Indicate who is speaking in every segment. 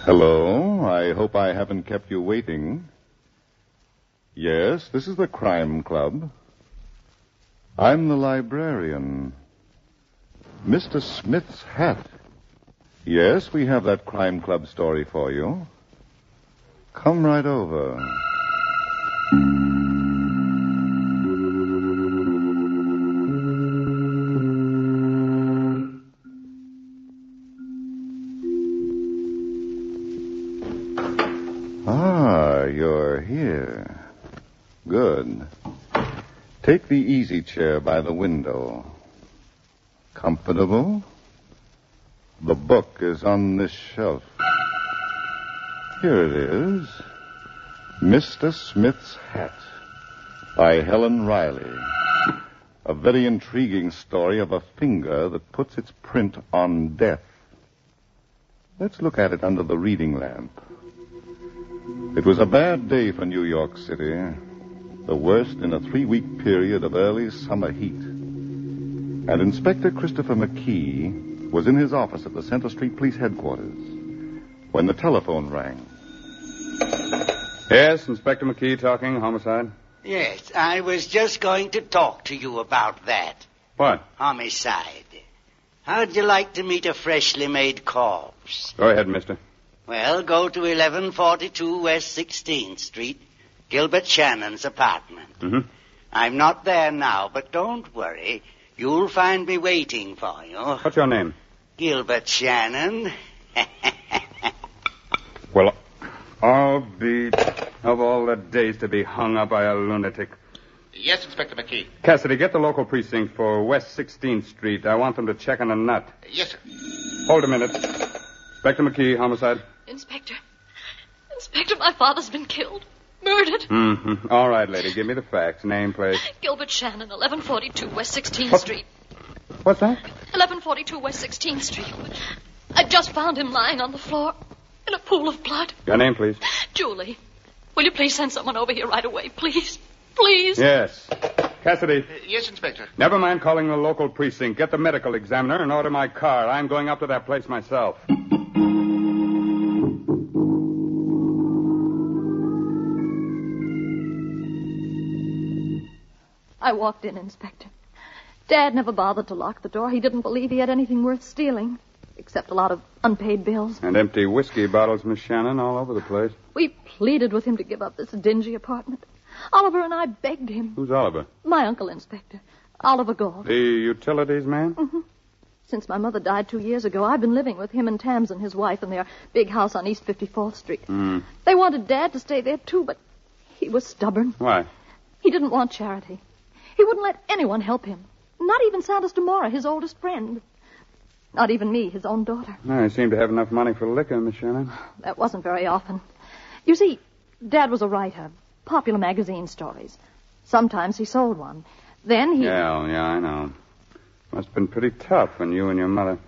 Speaker 1: Hello. I hope I haven't kept you waiting. Yes, this is the Crime Club. I'm the librarian. Mr. Smith's hat. Yes, we have that Crime Club story for you. Come right over. You're here. Good. Take the easy chair by the window. Comfortable? The book is on this shelf. Here it is. Mr. Smith's Hat by Helen Riley. A very intriguing story of a finger that puts its print on death. Let's look at it under the reading lamp. It was a bad day for New York City, the worst in a 3-week period of early summer heat. And Inspector Christopher McKee was in his office at the Center Street Police Headquarters when the telephone rang.
Speaker 2: Yes, Inspector McKee talking, homicide.
Speaker 3: Yes, I was just going to talk to you about that.
Speaker 2: What?
Speaker 3: Homicide. How'd you like to meet a freshly made corpse?
Speaker 2: Go ahead, mister.
Speaker 3: Well, go to 1142 West 16th Street, Gilbert Shannon's apartment.
Speaker 2: Mm-hmm.
Speaker 3: I'm not there now, but don't worry. You'll find me waiting for you.
Speaker 2: What's your name?
Speaker 3: Gilbert Shannon.
Speaker 2: Well, I'll be of all the days to be hung up by a lunatic.
Speaker 4: Yes, Inspector McKee.
Speaker 2: Cassidy, get the local precinct for West 16th Street. I want them to check on a nut.
Speaker 4: Yes, sir.
Speaker 2: Hold a minute. Inspector McKee, homicide.
Speaker 5: Inspector, my father's been killed. Murdered.
Speaker 2: Mm-hmm. All right, lady, give me the facts. Name, please.
Speaker 5: Gilbert Shannon, 1142 West 16th Street.
Speaker 2: What's that?
Speaker 5: 1142 West 16th Street. I just found him lying on the floor in a pool of blood.
Speaker 2: Your name, please.
Speaker 5: Julie, will you please send someone over here right away, please? Please?
Speaker 2: Yes. Cassidy.
Speaker 4: Yes, Inspector.
Speaker 2: Never mind calling the local precinct. Get the medical examiner and order my car. I'm going up to that place myself.
Speaker 5: I walked in, Inspector. Dad never bothered to lock the door. He didn't believe he had anything worth stealing, except a lot of unpaid bills.
Speaker 2: And empty whiskey bottles, Miss Shannon, all over the place.
Speaker 5: We pleaded with him to give up this dingy apartment. Oliver and I begged him.
Speaker 2: Who's Oliver?
Speaker 5: My uncle, Inspector. Oliver Gold.
Speaker 2: The utilities man?
Speaker 5: Mm-hmm. Since my mother died 2 years ago, I've been living with him and Tamsin, his wife, in their big house on East 54th Street.
Speaker 2: Mm.
Speaker 5: They wanted Dad to stay there, too, but he was stubborn.
Speaker 2: Why?
Speaker 5: He didn't want charity. He wouldn't let anyone help him. Not even Santos Demora, his oldest friend. Not even me, his own daughter.
Speaker 2: I seem to have enough money for liquor, Miss Shannon.
Speaker 5: That wasn't very often. You see, Dad was a writer. Popular magazine stories. Sometimes he sold one. Then he...
Speaker 2: Yeah, I know. Must have been pretty tough on you and your mother.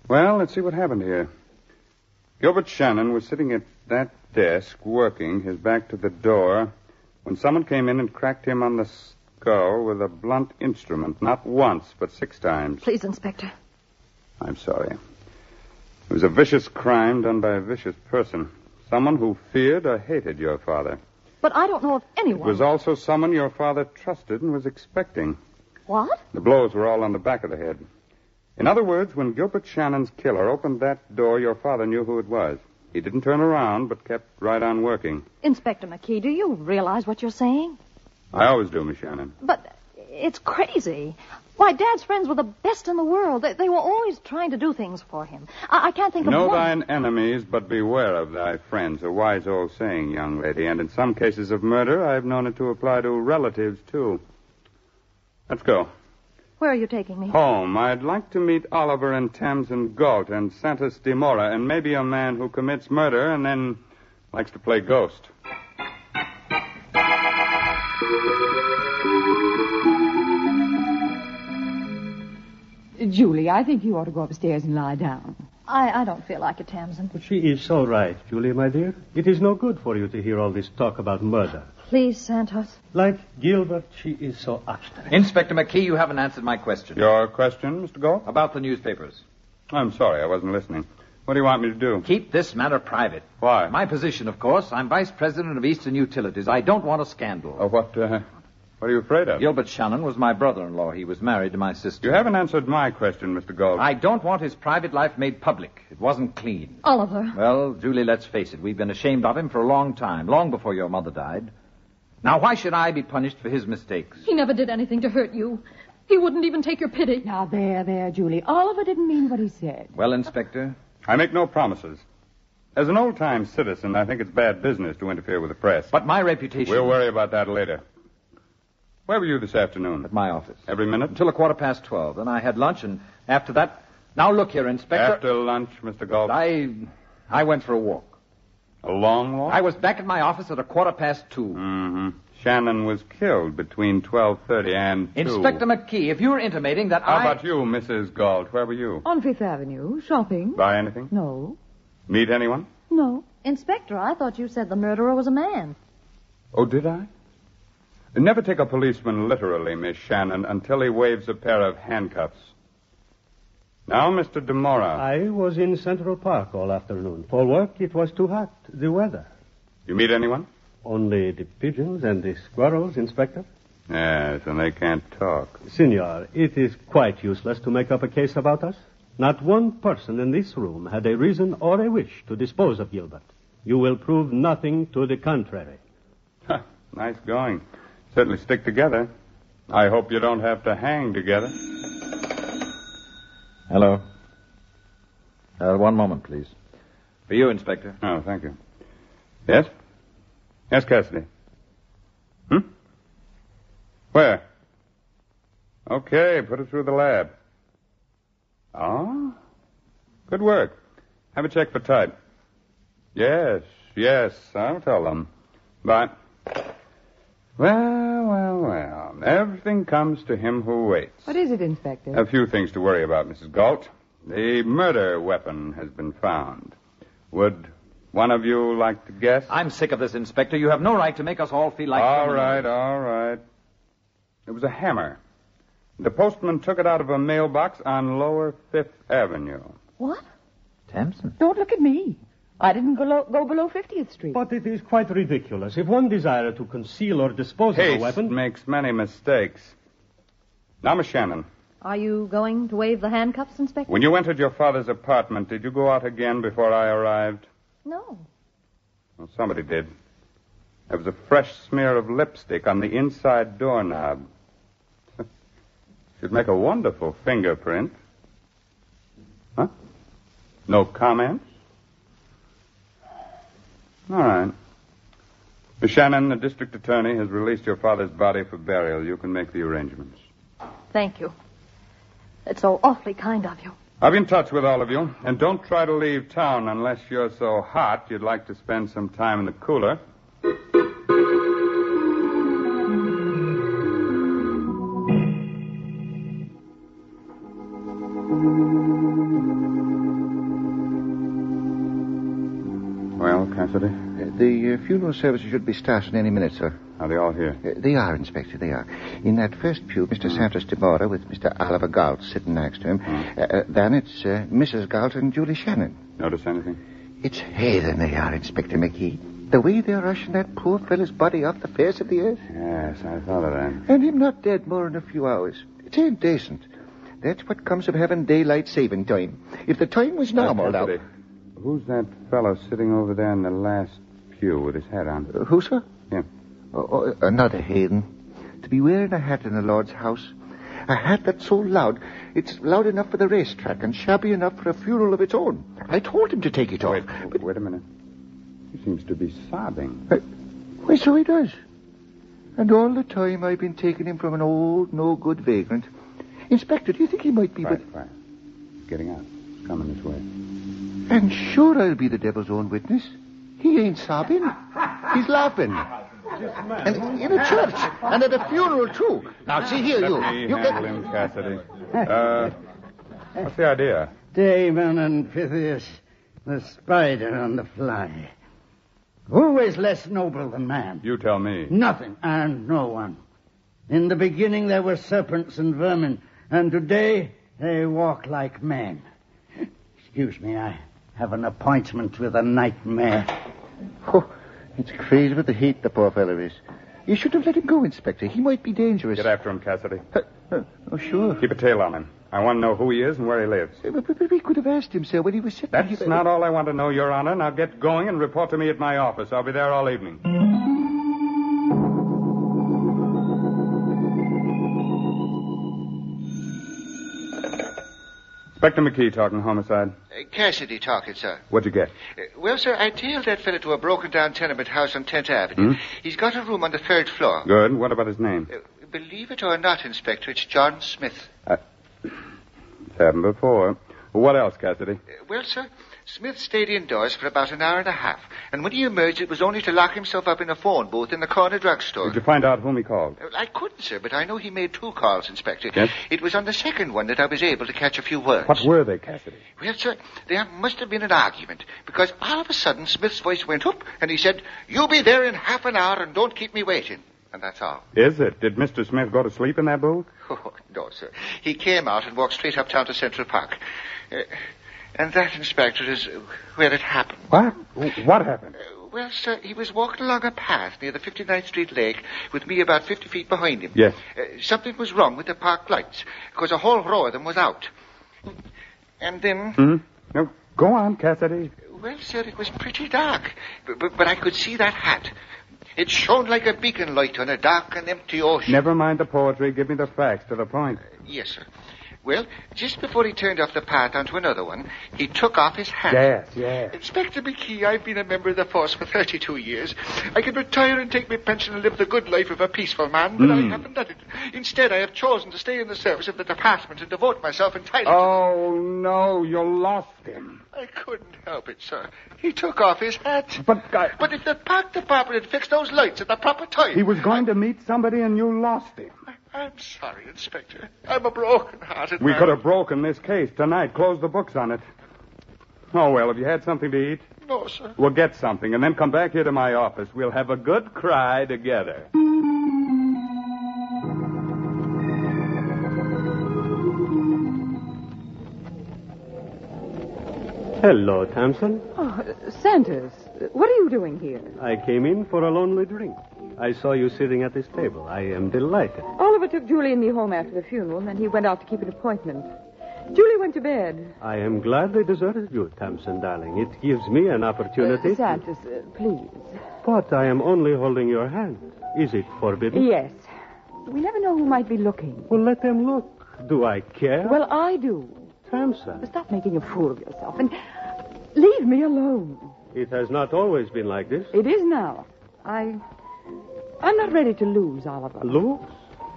Speaker 2: Well, let's see what happened here. Gilbert Shannon was sitting at that desk, working, his back to the door, when someone came in and cracked him on the skull with a blunt instrument. Not once, but 6 times.
Speaker 5: Please, Inspector.
Speaker 2: I'm sorry. It was a vicious crime done by a vicious person. Someone who feared or hated your father.
Speaker 5: But I don't know of anyone.
Speaker 2: It was also someone your father trusted and was expecting.
Speaker 5: What?
Speaker 2: The blows were all on the back of the head. In other words, when Gilbert Shannon's killer opened that door, your father knew who it was. He didn't turn around, but kept right on working.
Speaker 5: Inspector McKee, do you realize what you're saying?
Speaker 2: I always do, Miss Shannon.
Speaker 5: But it's crazy. Why, Dad's friends were the best in the world. They were always trying to do things for him. I can't think of
Speaker 2: Know
Speaker 5: one.
Speaker 2: thine enemies, but beware of thy friends. A wise old saying, young lady. And in some cases of murder, I've known it to apply to relatives, too. Let's go.
Speaker 5: Where are you taking me?
Speaker 2: Home. I'd like to meet Oliver and Tamsin Galt and Santos Demora, and maybe a man who commits murder and then likes to play ghost.
Speaker 6: Julie, I think you ought to go upstairs and lie down.
Speaker 5: I don't feel like it, Tamsin.
Speaker 7: But she is so right, Julie, my dear. It is no good for you to hear all this talk about murder.
Speaker 5: Please, Santos.
Speaker 7: Like Gilbert, she is so obstinate.
Speaker 4: Inspector McKee, you haven't answered my question.
Speaker 2: Your question, Mr. Galt?
Speaker 4: About the newspapers.
Speaker 2: I'm sorry, I wasn't listening. What do you want me to do?
Speaker 8: Keep this matter private.
Speaker 2: Why?
Speaker 8: My position, of course. I'm vice president of Eastern Utilities. I don't want a scandal.
Speaker 2: Oh, what are you afraid of?
Speaker 8: Gilbert Shannon was my brother-in-law. He was married to my sister.
Speaker 2: You haven't answered my question, Mr. Gold.
Speaker 8: I don't want his private life made public. It wasn't clean.
Speaker 5: Oliver.
Speaker 8: Well, Julie, let's face it. We've been ashamed of him for a long time, long before your mother died. Now, why should I be punished for his mistakes?
Speaker 5: He never did anything to hurt you. He wouldn't even take your pity.
Speaker 6: Now, there, Julie. Oliver didn't mean what he said.
Speaker 8: Well, Inspector?
Speaker 2: I make no promises. As an old-time citizen, I think it's bad business to interfere with the press.
Speaker 8: But my reputation...
Speaker 2: We'll worry about that later. Where were you this afternoon?
Speaker 8: At my office.
Speaker 2: Every minute?
Speaker 8: Until 12:15. Then I had lunch, and after that... Now, look here, Inspector...
Speaker 2: After lunch, Mr. Galt?
Speaker 8: I went for a walk.
Speaker 2: A long walk?
Speaker 8: I was back at my office at 2:15.
Speaker 2: Mm-hmm. Shannon was killed between 12:30 and 2.
Speaker 8: Inspector McKee, if you're intimating that
Speaker 2: How about you, Mrs. Galt? Where were you?
Speaker 6: On Fifth Avenue, shopping.
Speaker 2: Buy anything?
Speaker 6: No.
Speaker 2: Meet anyone?
Speaker 6: No.
Speaker 5: Inspector, I thought you said the murderer was a man.
Speaker 2: Oh, did I? Never take a policeman literally, Miss Shannon, until he waves a pair of handcuffs. Now, Mr. DeMora.
Speaker 7: I was in Central Park all afternoon. For work, it was too hot. The weather.
Speaker 2: You meet anyone?
Speaker 7: Only the pigeons and the squirrels, Inspector.
Speaker 2: Yes, and they can't talk.
Speaker 7: Senor, it is quite useless to make up a case about us. Not one person in this room had a reason or a wish to dispose of Gilbert. You will prove nothing to the contrary.
Speaker 2: Nice going. Certainly stick together. I hope you don't have to hang together.
Speaker 8: Hello. One moment, please. For you, Inspector.
Speaker 2: Oh, thank you. Yes? Yes, Cassidy. Where? Okay, put it through the lab. Oh? Good work. Have a check for type. Yes, I'll tell them. But, well, everything comes to him who waits.
Speaker 6: What is it, Inspector?
Speaker 2: A few things to worry about, Mrs. Galt. The murder weapon has been found. Would one of you like to guess?
Speaker 8: I'm sick of this, Inspector. You have no right to make us all feel like...
Speaker 2: All right. It was a hammer. The postman took it out of a mailbox on Lower Fifth Avenue.
Speaker 6: What?
Speaker 8: Tamsin?
Speaker 6: Don't look at me. I didn't go below 50th Street.
Speaker 7: But it is quite ridiculous. If one desired to conceal or dispose of a weapon...
Speaker 2: Haste makes many mistakes. Now, Miss Shannon.
Speaker 5: Are you going to wave the handcuffs, Inspector?
Speaker 2: When you entered your father's apartment, did you go out again before I arrived?
Speaker 5: No.
Speaker 2: Well, somebody did. There was a fresh smear of lipstick on the inside doorknob. Should make a wonderful fingerprint. Huh? No comments? All right. Miss Shannon, the district attorney has released your father's body for burial. You can make the arrangements.
Speaker 5: Thank you. It's so awfully kind of you.
Speaker 2: I'll be in touch with all of you. And don't try to leave town unless you're so hot you'd like to spend some time in the cooler. Well, Cassidy?
Speaker 9: The funeral services should be starting any minute, sir.
Speaker 2: Are they all here?
Speaker 9: They are, Inspector, they are. In that first pew, Mr. Santos DeMora with Mr. Oliver Galt sitting next to him. Then it's Mrs. Galt and Julie Shannon.
Speaker 2: Notice anything?
Speaker 9: It's heathen they are, Inspector McKee. The way they're rushing that poor fellow's body off the face of the earth.
Speaker 2: Yes, I thought of that.
Speaker 9: And him not dead more than a few hours. It ain't decent. That's what comes of having daylight saving time. If the time was normal now...
Speaker 2: Cassidy, who's that fellow sitting over there in the last pew with his hat on?
Speaker 9: Who, sir?
Speaker 2: Him.
Speaker 9: Another heathen. To be wearing a hat in the Lord's house. A hat that's so loud, it's loud enough for the racetrack and shabby enough for a funeral of its own. I told him to take it off.
Speaker 2: Wait a minute. He seems to be sobbing.
Speaker 9: Why, so he does. And all the time I've been taking him from an old, no-good vagrant. Inspector, do you think he might be...
Speaker 2: Right. Getting out. He's coming this way.
Speaker 9: And sure I'll be the devil's own witness. He ain't sobbing. He's laughing. And in a church. And at a funeral, too. Now, see here, you
Speaker 2: handle him, Cassidy. What's the idea?
Speaker 10: Damon and Pythias, the spider on the fly. Who is less noble than man?
Speaker 2: You tell me.
Speaker 10: Nothing and no one. In the beginning there were serpents and vermin, and today they walk like men. Excuse me, I have an appointment with a nightmare.
Speaker 9: Oh, it's crazy with the heat the poor fellow is. You should have let him go, Inspector. He might be dangerous.
Speaker 2: Get after him, Cassidy.
Speaker 9: Oh, sure.
Speaker 2: Keep a tail on him. I want to know who he is and where he lives.
Speaker 9: But we could have asked him, sir, when he was sitting
Speaker 2: That's
Speaker 9: here.
Speaker 2: not all I want to know, Your Honor. Now get going and report to me at my office. I'll be there all evening. Inspector McKee talking homicide.
Speaker 11: Cassidy talking, sir.
Speaker 2: What'd you get?
Speaker 11: Well, sir, I tailed that fellow to a broken-down tenement house on 10th Avenue. He's got a room on the 3rd floor.
Speaker 2: Good. What about his name?
Speaker 11: Believe it or not, Inspector, it's John Smith.
Speaker 2: It's happened before. What else, Cassidy?
Speaker 11: Well, sir, Smith stayed indoors for about an hour and a half, and when he emerged, it was only to lock himself up in a phone booth in the corner drugstore.
Speaker 2: Did you find out whom he called?
Speaker 11: I couldn't, sir, but I know he made 2 calls, Inspector.
Speaker 2: Yes?
Speaker 11: It was on the second one that I was able to catch a few words.
Speaker 2: What were they, Cassidy?
Speaker 11: Well, sir, there must have been an argument, because all of a sudden Smith's voice went up, and he said, "You be there in half an hour and don't keep me waiting." And that's all.
Speaker 2: Is it? Did Mr. Smith go to sleep in that booth?
Speaker 11: Oh, no, sir. He came out and walked straight uptown to Central Park. And that, Inspector, is where it happened.
Speaker 2: What? What happened?
Speaker 11: Well, sir, he was walking along a path near the 59th Street Lake with me about 50 feet behind him.
Speaker 2: Yes.
Speaker 11: Something was wrong with the park lights, because a whole row of them was out. And then...
Speaker 2: No, go on, Cassidy.
Speaker 11: Well, sir, it was pretty dark, but I could see that hat. It shone like a beacon light on a dark and empty ocean.
Speaker 2: Never mind the poetry. Give me the facts to the point.
Speaker 11: Yes, sir. Well, just before he turned off the path onto another one, he took off his hat.
Speaker 2: Yes.
Speaker 11: Inspector McKee, I've been a member of the force for 32 years. I could retire and take my pension and live the good life of a peaceful man, but I haven't done it. Instead, I have chosen to stay in the service of the department and devote myself entirely
Speaker 2: to... no, you lost him.
Speaker 11: I couldn't help it, sir. He took off his hat.
Speaker 2: But
Speaker 11: if the park department had fixed those lights at the proper time...
Speaker 2: He was going to meet somebody and you lost him.
Speaker 11: I'm sorry, Inspector. I'm a broken-hearted man.
Speaker 2: We could have broken this case tonight. Close the books on it. Oh, well, have you had something to eat?
Speaker 11: No, sir.
Speaker 2: We'll get something and then come back here to my office. We'll have a good cry together.
Speaker 7: Hello, Thompson.
Speaker 6: Oh, Santos, what are you doing here?
Speaker 7: I came in for a lonely drink. I saw you sitting at this table. I am delighted.
Speaker 6: Oliver took Julie and me home after the funeral, and then he went out to keep an appointment. Julie went to bed.
Speaker 7: I am glad they deserted you, Thompson, darling. It gives me an opportunity.
Speaker 6: Santos, please.
Speaker 7: But I am only holding your hand. Is it forbidden?
Speaker 6: Yes. We never know who might be looking.
Speaker 7: Well, let them look. Do I care?
Speaker 6: Well, I do.
Speaker 7: Thompson.
Speaker 6: Stop making a fool of yourself and leave me alone.
Speaker 7: It has not always been like this.
Speaker 6: It is now. I'm not ready to lose, Oliver.
Speaker 7: Lose?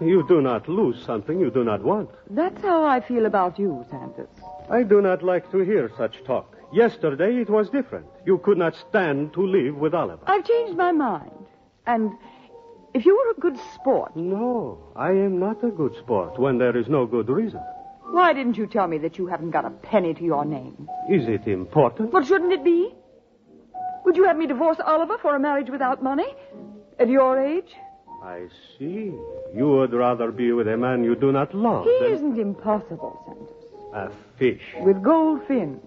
Speaker 7: You do not lose something you do not want.
Speaker 6: That's how I feel about you, Santos.
Speaker 7: I do not like to hear such talk. Yesterday it was different. You could not stand to live with Oliver.
Speaker 6: I've changed my mind. And if you were a good sport...
Speaker 7: No, I am not a good sport when there is no good reason.
Speaker 6: Why didn't you tell me that you haven't got a penny to your name?
Speaker 7: Is it important?
Speaker 6: Well, shouldn't it be? Would you have me divorce Oliver for a marriage without money? At your age?
Speaker 7: I see. You would rather be with a man you do not love.
Speaker 6: He isn't impossible, Santos.
Speaker 7: A fish.
Speaker 6: With gold fins.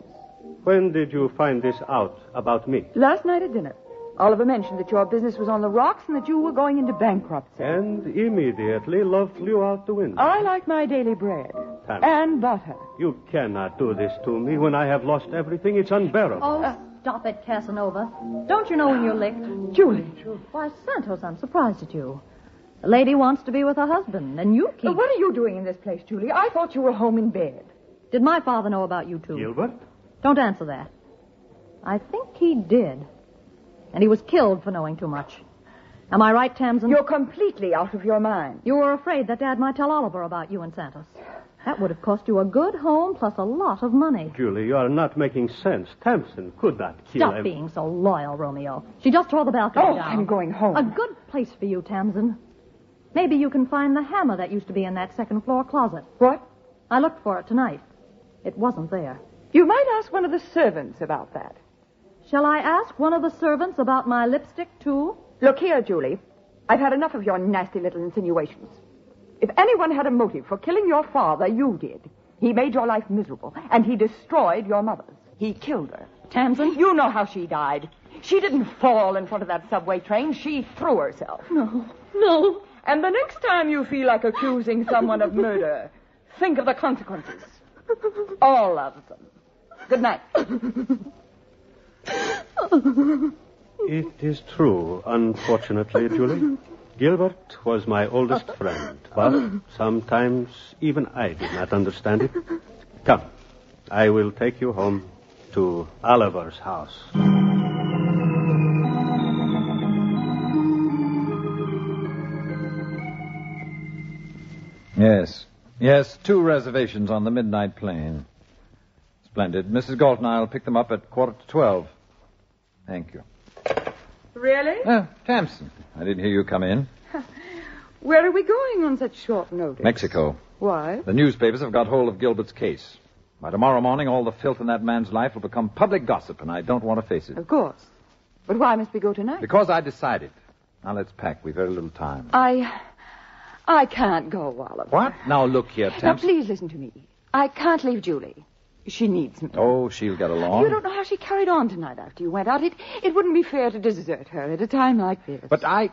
Speaker 7: When did you find this out about me?
Speaker 6: Last night at dinner. Oliver mentioned that your business was on the rocks and that you were going into bankruptcy.
Speaker 7: And immediately love flew out the window.
Speaker 6: I like my daily bread.
Speaker 7: Tammy,
Speaker 6: and butter.
Speaker 7: You cannot do this to me when I have lost everything. It's unbearable.
Speaker 5: Oh, stop it, Casanova. Don't you know when you're licked?
Speaker 6: Julie.
Speaker 5: Why, Santos, I'm surprised at you. The lady wants to be with her husband, and you keep...
Speaker 6: What are you doing in this place, Julie? I thought you were home in bed.
Speaker 5: Did my father know about you, too?
Speaker 7: Gilbert?
Speaker 5: Don't answer that. I think he did. And he was killed for knowing too much. Am I right, Tamsin?
Speaker 6: You're completely out of your mind.
Speaker 5: You were afraid that Dad might tell Oliver about you and Santos. That would have cost you a good home plus a lot of money.
Speaker 7: Julie, you are not making sense. Tamsin could not kill
Speaker 5: Stop
Speaker 7: him.
Speaker 5: being so loyal, Romeo. She just tore the balcony down.
Speaker 6: I'm going home.
Speaker 5: A good place for you, Tamsin. Maybe you can find the hammer that used to be in that second-floor closet.
Speaker 6: What?
Speaker 5: I looked for it tonight. It wasn't there.
Speaker 6: You might ask one of the servants about that.
Speaker 5: Shall I ask one of the servants about my lipstick, too?
Speaker 6: Look here, Julie. I've had enough of your nasty little insinuations. If anyone had a motive for killing your father, you did. He made your life miserable, and he destroyed your mother's. He killed her. Tamsin, you know how she died. She didn't fall in front of that subway train. She threw herself.
Speaker 5: No.
Speaker 6: And the next time you feel like accusing someone of murder, think of the consequences. All of them. Good night.
Speaker 7: It is true, unfortunately, Julie. Gilbert was my oldest friend, but sometimes even I did not understand it. Come, I will take you home to Oliver's house.
Speaker 8: Yes, 2 reservations on the midnight plane. Splendid. Mrs. Galton, I'll pick them up at 11:45. Thank you.
Speaker 6: Really?
Speaker 8: Tamsin, I didn't hear you come in.
Speaker 6: Where are we going on such short notice?
Speaker 8: Mexico.
Speaker 6: Why?
Speaker 8: The newspapers have got hold of Gilbert's case. By tomorrow morning, all the filth in that man's life will become public gossip, and I don't want to face it.
Speaker 6: Of course. But why must we go tonight?
Speaker 8: Because I decided. Now let's pack. We've very little time.
Speaker 6: I can't go, Oliver.
Speaker 8: What? Now look here, Tamsin.
Speaker 6: Now, please listen to me. I can't leave Julie. She needs me.
Speaker 8: Oh, she'll get along.
Speaker 6: You don't know how she carried on tonight after you went out. It wouldn't be fair to desert her at a time like this.
Speaker 8: But I...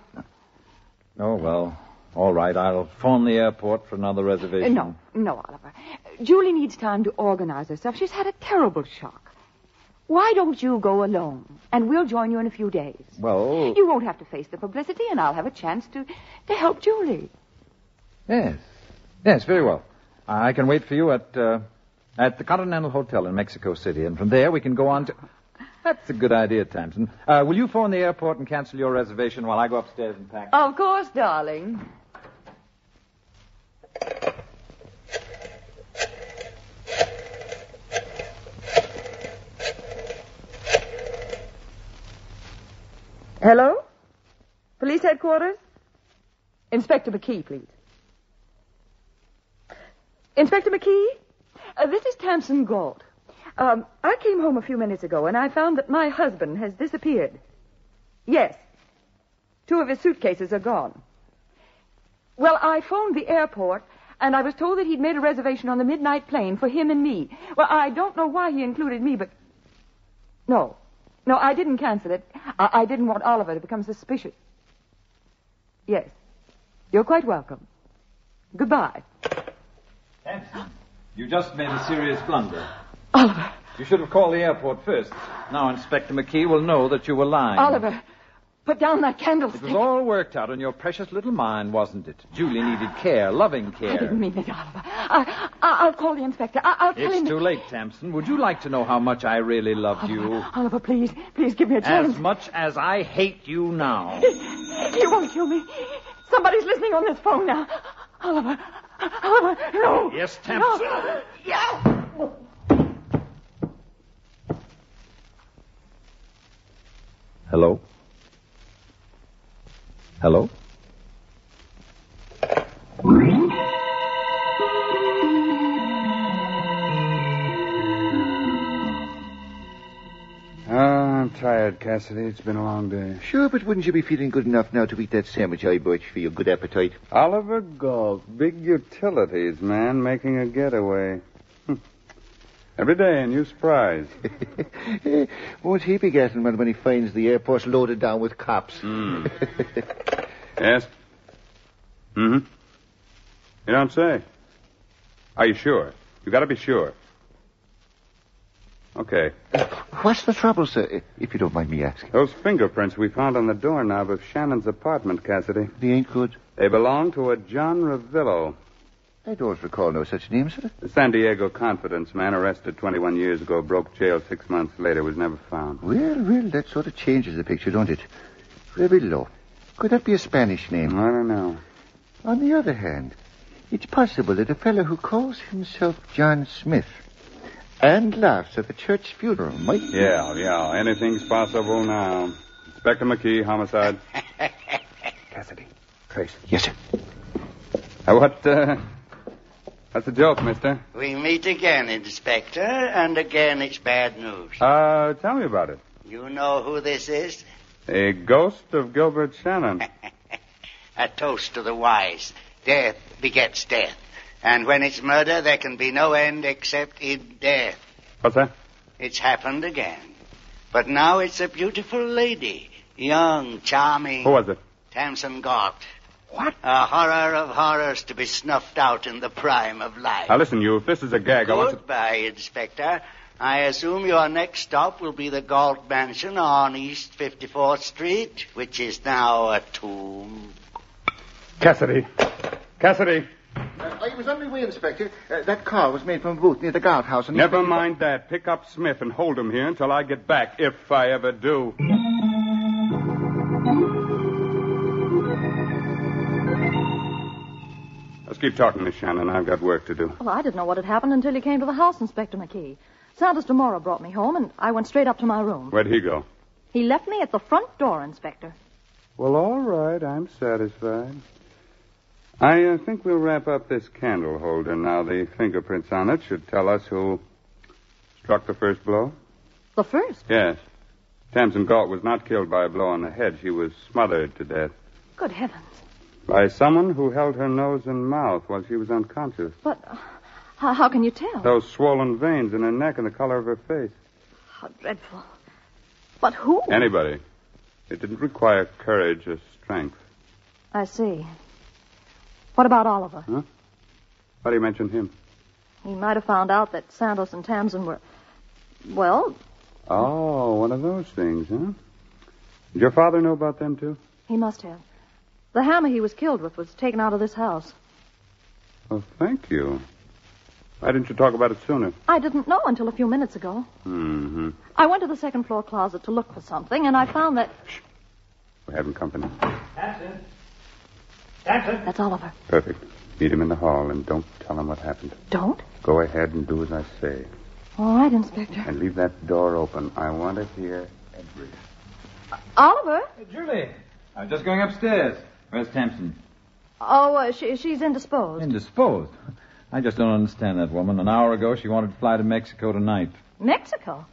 Speaker 8: Oh, well, all right. I'll phone the airport for another reservation.
Speaker 6: No, Oliver. Julie needs time to organize herself. She's had a terrible shock. Why don't you go alone? And we'll join you in a few days.
Speaker 8: Well...
Speaker 6: You won't have to face the publicity, and I'll have a chance to help Julie.
Speaker 8: Yes, very well. I can wait for you at the Continental Hotel in Mexico City, and from there we can go on to... That's a good idea, Tamsin. Will you phone the airport and cancel your reservation while I go upstairs and pack?
Speaker 6: Of course, darling. Hello? Police headquarters? Inspector McKee, please. Inspector McKee? This is Tamsin Galt. I came home a few minutes ago, and I found that my husband has disappeared. Yes. 2 of his suitcases are gone. Well, I phoned the airport, and I was told that he'd made a reservation on the midnight plane for him and me. Well, I don't know why he included me, but... No, I didn't cancel it. I didn't want Oliver to become suspicious. Yes. You're quite welcome. Goodbye.
Speaker 8: Tamsin, you just made a serious blunder.
Speaker 6: Oliver.
Speaker 8: You should have called the airport first. Now Inspector McKee will know that you were lying.
Speaker 6: Oliver, put down that candlestick.
Speaker 8: It was all worked out in your precious little mind, wasn't it? Julie needed care, loving care.
Speaker 6: I didn't mean it, Oliver. I'll call the inspector. I'll tell him...
Speaker 8: It's too late, Tamsin. Would you like to know how much I really loved you?
Speaker 6: Oliver, please give me a chance.
Speaker 8: As much as I hate you now.
Speaker 6: You won't kill me. Somebody's listening on this phone now. Oliver, no.
Speaker 8: Yes, Tamsin.
Speaker 6: No. Yeah.
Speaker 8: Hello? Hello?
Speaker 2: I'm tired, Cassidy. It's been a long day.
Speaker 9: Sure, but wouldn't you be feeling good enough now to eat that sandwich I bought you for your good appetite?
Speaker 2: Oliver Galt, big utilities man, making a getaway. Every day a new surprise.
Speaker 9: Won't he be getting one when he finds the airport's loaded down with cops?
Speaker 2: Yes? Mm-hmm. You don't say. Are you sure? You gotta be sure. Okay.
Speaker 9: What's the trouble, sir, if you don't mind me asking?
Speaker 2: Those fingerprints we found on the doorknob of Shannon's apartment, Cassidy.
Speaker 9: They ain't good.
Speaker 2: They belong to a John Ravillo.
Speaker 9: I don't recall no such name, sir.
Speaker 2: The San Diego confidence man arrested 21 years ago, broke jail 6 months later, was never found.
Speaker 9: Well, that sort of changes the picture, don't it? Ravillo. Could that be a Spanish name?
Speaker 2: I don't know.
Speaker 9: On the other hand, it's possible that a fellow who calls himself John Smith and laughs at the church funeral might...
Speaker 2: Yeah. Anything's possible now. Inspector McKee, homicide. Cassidy. Trace.
Speaker 9: Yes, sir.
Speaker 2: What's the joke, mister?
Speaker 3: We meet again, Inspector, and again it's bad news.
Speaker 2: Tell me about it.
Speaker 3: You know who this is?
Speaker 2: A ghost of Gilbert Shannon.
Speaker 3: A toast to the wise. Death begets death. And when it's murder, there can be no end except in death.
Speaker 2: What's that?
Speaker 3: It's happened again. But now it's a beautiful lady. Young, charming.
Speaker 2: Who was it?
Speaker 3: Tamsin Galt.
Speaker 9: What?
Speaker 3: A horror of horrors to be snuffed out in the prime of life.
Speaker 2: Now, listen, you. If this is a gag, I want to...
Speaker 3: Goodbye, Inspector. I assume your next stop will be the Galt Mansion on East 54th Street, which is now a tomb.
Speaker 2: Cassidy. Cassidy.
Speaker 9: I was on my way, Inspector. That car was made from a booth near the guardhouse. And
Speaker 2: Never mind that. Pick up Smith and hold him here until I get back, if I ever do. Let's keep talking, Miss Shannon. I've got work to do.
Speaker 5: Well, I didn't know what had happened until you came to the house, Inspector McKee. Santos Demora brought me home, and I went straight up to my room.
Speaker 2: Where'd he go?
Speaker 5: He left me at the front door, Inspector.
Speaker 2: Well, all right. I'm satisfied. I think we'll wrap up this candle holder now. The fingerprints on it should tell us who struck the first blow.
Speaker 5: The first?
Speaker 2: Yes. Tamsin Galt was not killed by a blow on the head. She was smothered to death.
Speaker 5: Good heavens.
Speaker 2: By someone who held her nose and mouth while she was unconscious.
Speaker 5: But how can you tell?
Speaker 2: Those swollen veins in her neck and the color of her face.
Speaker 5: How dreadful. But who?
Speaker 2: Anybody. It didn't require courage or strength.
Speaker 5: I see. What about Oliver?
Speaker 2: Huh? Why do you mention him?
Speaker 5: He might have found out that Santos and Tamsin were... Well...
Speaker 2: Oh, one of those things, huh? Did your father know about them, too?
Speaker 5: He must have. The hammer he was killed with was taken out of this house.
Speaker 2: Well, thank you. Why didn't you talk about it sooner?
Speaker 5: I didn't know until a few minutes ago.
Speaker 2: Mm-hmm.
Speaker 5: I went to the second floor closet to look for something, and I found that...
Speaker 2: Shh. We're having company.
Speaker 7: Tamsin. Tamsin.
Speaker 5: That's Oliver.
Speaker 2: Perfect. Meet him in the hall and don't tell him what happened.
Speaker 5: Don't?
Speaker 2: Go ahead and do as I say.
Speaker 5: All right, Inspector.
Speaker 2: And leave that door open. I want to hear everything.
Speaker 5: Oliver?
Speaker 8: Julie, I was just going upstairs. Where's Tamsin?
Speaker 5: Oh, she's indisposed.
Speaker 8: Indisposed? I just don't understand that woman. An hour ago, she wanted to fly to Mexico tonight.
Speaker 5: Mexico?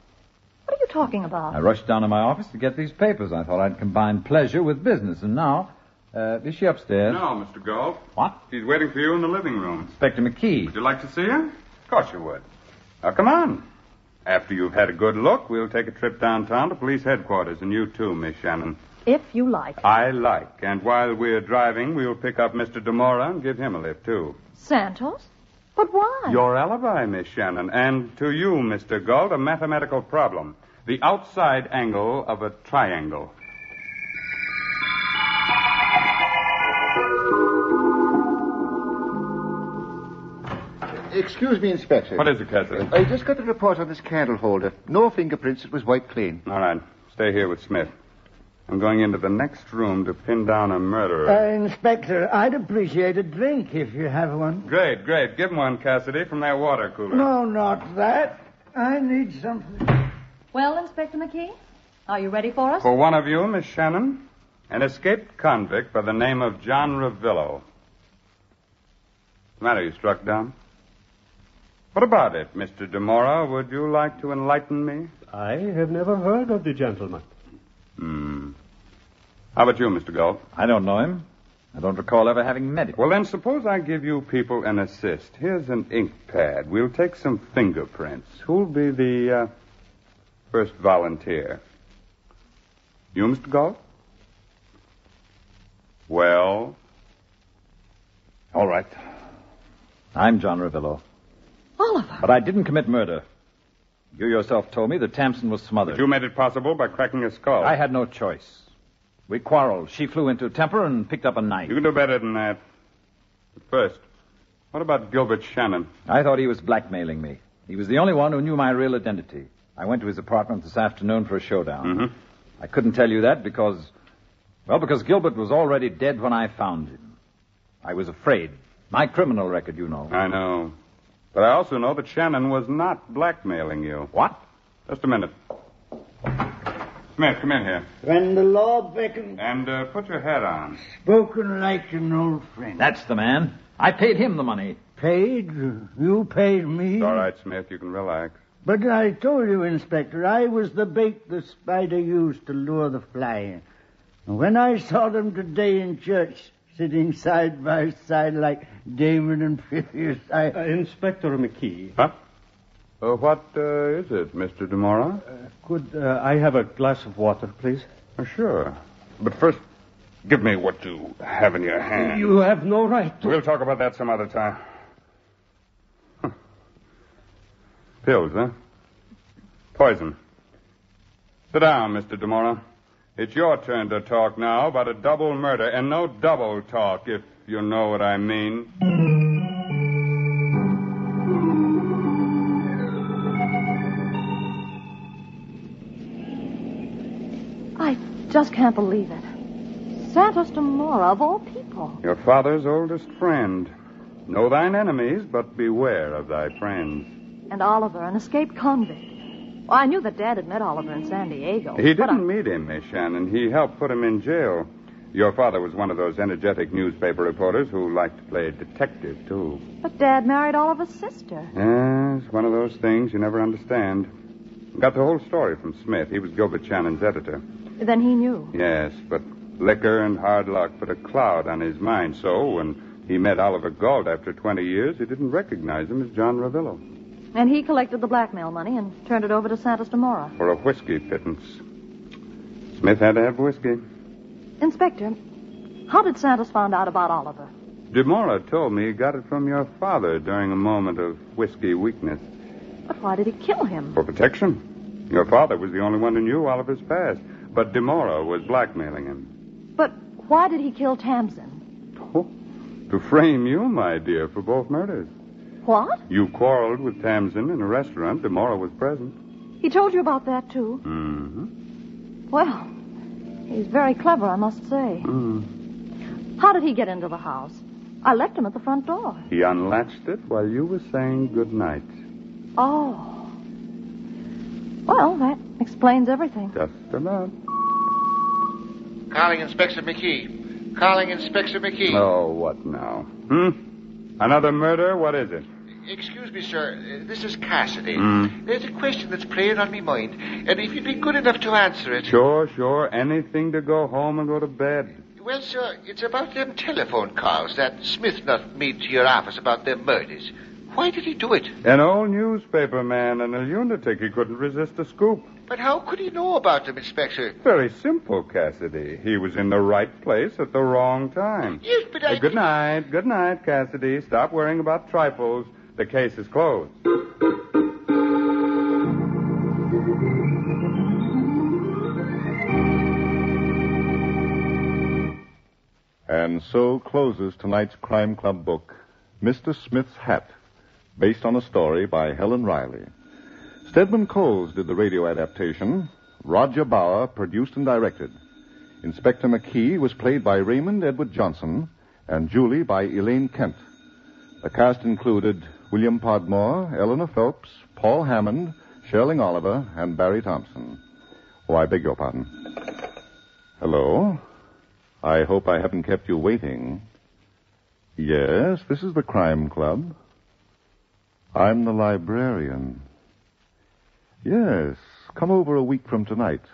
Speaker 5: What are you talking about?
Speaker 8: I rushed down to my office to get these papers. I thought I'd combine pleasure with business. And now, is she upstairs?
Speaker 2: No, Mr. Galt.
Speaker 8: What?
Speaker 2: She's waiting for you in the living room.
Speaker 8: Inspector McKee.
Speaker 2: Would you like to see her? Of course you would. Now, come on. After you've had a good look, we'll take a trip downtown to police headquarters, and you too, Miss Shannon.
Speaker 5: If you like.
Speaker 2: I like. And while we're driving, we'll pick up Mr. Demora and give him a lift, too.
Speaker 5: Santos? But why?
Speaker 2: Your alibi, Miss Shannon. And to you, Mr. Galt, a mathematical problem. The outside angle of a triangle.
Speaker 9: Excuse me, Inspector.
Speaker 2: What is it, Cassidy?
Speaker 9: I just got the report on this candle holder. No fingerprints. It was wiped clean.
Speaker 2: All right. Stay here with Smith. I'm going into the next room to pin down a murderer.
Speaker 10: Inspector, I'd appreciate a drink if you have one.
Speaker 2: Great, great. Give him one, Cassidy, from that water cooler.
Speaker 10: No, not that. I need something.
Speaker 5: Well, Inspector McKee, are you ready for us?
Speaker 2: For one of you, Miss Shannon, an escaped convict by the name of John Ravillo. What's the matter? You struck dumb? What about it, Mr. Demora? Would you like to enlighten me?
Speaker 7: I have never heard of the gentleman.
Speaker 2: How about you, Mr. Galt?
Speaker 8: I don't know him. I don't recall ever having met him.
Speaker 2: Well, then, suppose I give you people an assist. Here's an ink pad. We'll take some fingerprints. Who'll be the first volunteer? You, Mr. Galt? Well?
Speaker 8: All right. I'm John Ravillo.
Speaker 5: Oliver.
Speaker 8: But I didn't commit murder. You yourself told me that Tamsin was smothered.
Speaker 2: But you made it possible by cracking her skull.
Speaker 8: I had no choice. We quarreled. She flew into a temper and picked up a knife.
Speaker 2: You can do better than that. But first, what about Gilbert Shannon?
Speaker 8: I thought he was blackmailing me. He was the only one who knew my real identity. I went to his apartment this afternoon for a showdown.
Speaker 2: Mm-hmm.
Speaker 8: I couldn't tell you that because Gilbert was already dead when I found him. I was afraid. My criminal record, you know.
Speaker 2: I know. But I also know that Shannon was not blackmailing you.
Speaker 8: What?
Speaker 2: Just a minute. Smith, come in here.
Speaker 10: When the law beckons.
Speaker 2: And put your hat on.
Speaker 10: Spoken like an old friend.
Speaker 8: That's the man. I paid him the money.
Speaker 10: Paid? You paid me?
Speaker 2: It's all right, Smith. You can relax.
Speaker 10: But I told you, Inspector, I was the bait the spider used to lure the fly. And when I saw them today in church, sitting side by side like Damon and Pythias,
Speaker 7: Inspector McKee.
Speaker 2: Huh? What is it, Mr. DeMora?
Speaker 7: Could I have a glass of water, please?
Speaker 2: Sure. But first, give me what you have in your hand.
Speaker 7: You have no right to...
Speaker 2: We'll talk about that some other time. Huh. Pills, huh? Poison. Sit down, Mr. DeMora. It's your turn to talk now about a double murder, and no double talk, if you know what I mean.
Speaker 5: I just can't believe it. Santos Dumora, of all people.
Speaker 2: Your father's oldest friend. Know thine enemies, but beware of thy friends.
Speaker 5: And Oliver, an escaped convict. Well, I knew that Dad had met Oliver in San Diego.
Speaker 2: He didn't meet him, Miss Shannon. He helped put him in jail. Your father was one of those energetic newspaper reporters who liked to play detective, too.
Speaker 5: But Dad married Oliver's sister.
Speaker 2: Yes, one of those things you never understand. Got the whole story from Smith. He was Gilbert Shannon's editor.
Speaker 5: Then he knew.
Speaker 2: Yes, but liquor and hard luck put a cloud on his mind. So when he met Oliver Galt after 20 years, he didn't recognize him as John Ravillo.
Speaker 5: And he collected the blackmail money and turned it over to Santos Dumora.
Speaker 2: For a whiskey pittance. Smith had to have whiskey.
Speaker 5: Inspector, how did Santos find out about Oliver?
Speaker 2: DeMora told me he got it from your father during a moment of whiskey weakness.
Speaker 5: But why did he kill him?
Speaker 2: For protection. Your father was the only one who knew Oliver's past. But DeMora was blackmailing him.
Speaker 5: But why did he kill Tamsin?
Speaker 2: Oh, to frame you, my dear, for both murders.
Speaker 5: What?
Speaker 2: You quarreled with Tamsin in a restaurant. DeMora was present.
Speaker 5: He told you about that, too?
Speaker 2: Mm-hmm.
Speaker 5: Well, he's very clever, I must say.
Speaker 2: Mm.
Speaker 5: How did he get into the house? I left him at the front door.
Speaker 2: He unlatched it while you were saying good night.
Speaker 5: Oh. Well, that explains everything.
Speaker 2: Just about.
Speaker 11: Calling Inspector McKee. Calling Inspector McKee.
Speaker 2: Oh, what now? Another murder? What is it?
Speaker 11: Excuse me, sir. This is Cassidy.
Speaker 2: Mm.
Speaker 11: There's a question that's playing on my mind, and if you'd be good enough to answer it...
Speaker 2: Sure. Anything to go home and go to bed.
Speaker 11: Well, sir, it's about them telephone calls that Smith not made to your office about them murders. Why did he do it?
Speaker 2: An old newspaper man and a lunatic. He couldn't resist a scoop.
Speaker 11: But how could he know about them, Inspector?
Speaker 2: Very simple, Cassidy. He was in the right place at the wrong time.
Speaker 11: Yes, but I...
Speaker 2: Good night, Cassidy. Stop worrying about trifles. The case is closed.
Speaker 1: And so closes tonight's Crime Club book, Mr. Smith's Hat, based on a story by Helen Riley. Stedman Coles did the radio adaptation. Roger Bauer produced and directed. Inspector McKee was played by Raymond Edward Johnson, and Julie by Elaine Kent. The cast included William Podmore, Eleanor Phelps, Paul Hammond, Sherling Oliver, and Barry Thompson. Oh, I beg your pardon. Hello? I hope I haven't kept you waiting. Yes, this is the Crime Club. I'm the librarian. Yes, come over a week from tonight.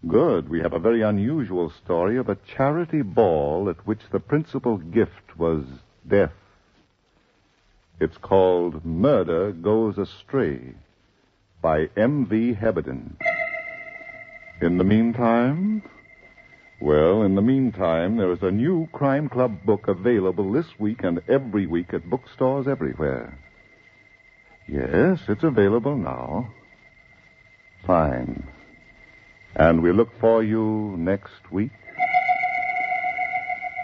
Speaker 1: Good. We have a very unusual story of a charity ball at which the principal gift was death. It's called Murder Goes Astray by M.V. Heberden. In the meantime, there is a new Crime Club book available this week and every week at bookstores everywhere. Yes, it's available now. Fine. And we look for you next week.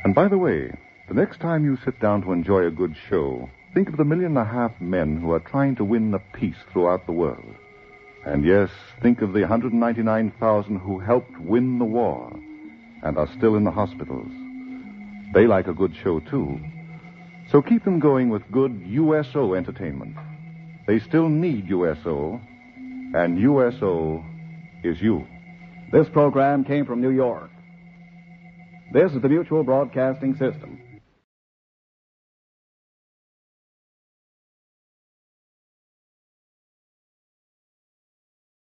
Speaker 1: And by the way, the next time you sit down to enjoy a good show, think of the 1.5 million men who are trying to win the peace throughout the world. And yes, think of the 199,000 who helped win the war and are still in the hospitals. They like a good show, too. So keep them going with good USO entertainment. They still need USO, and USO is you.
Speaker 12: This program came from New York. This is the Mutual Broadcasting System.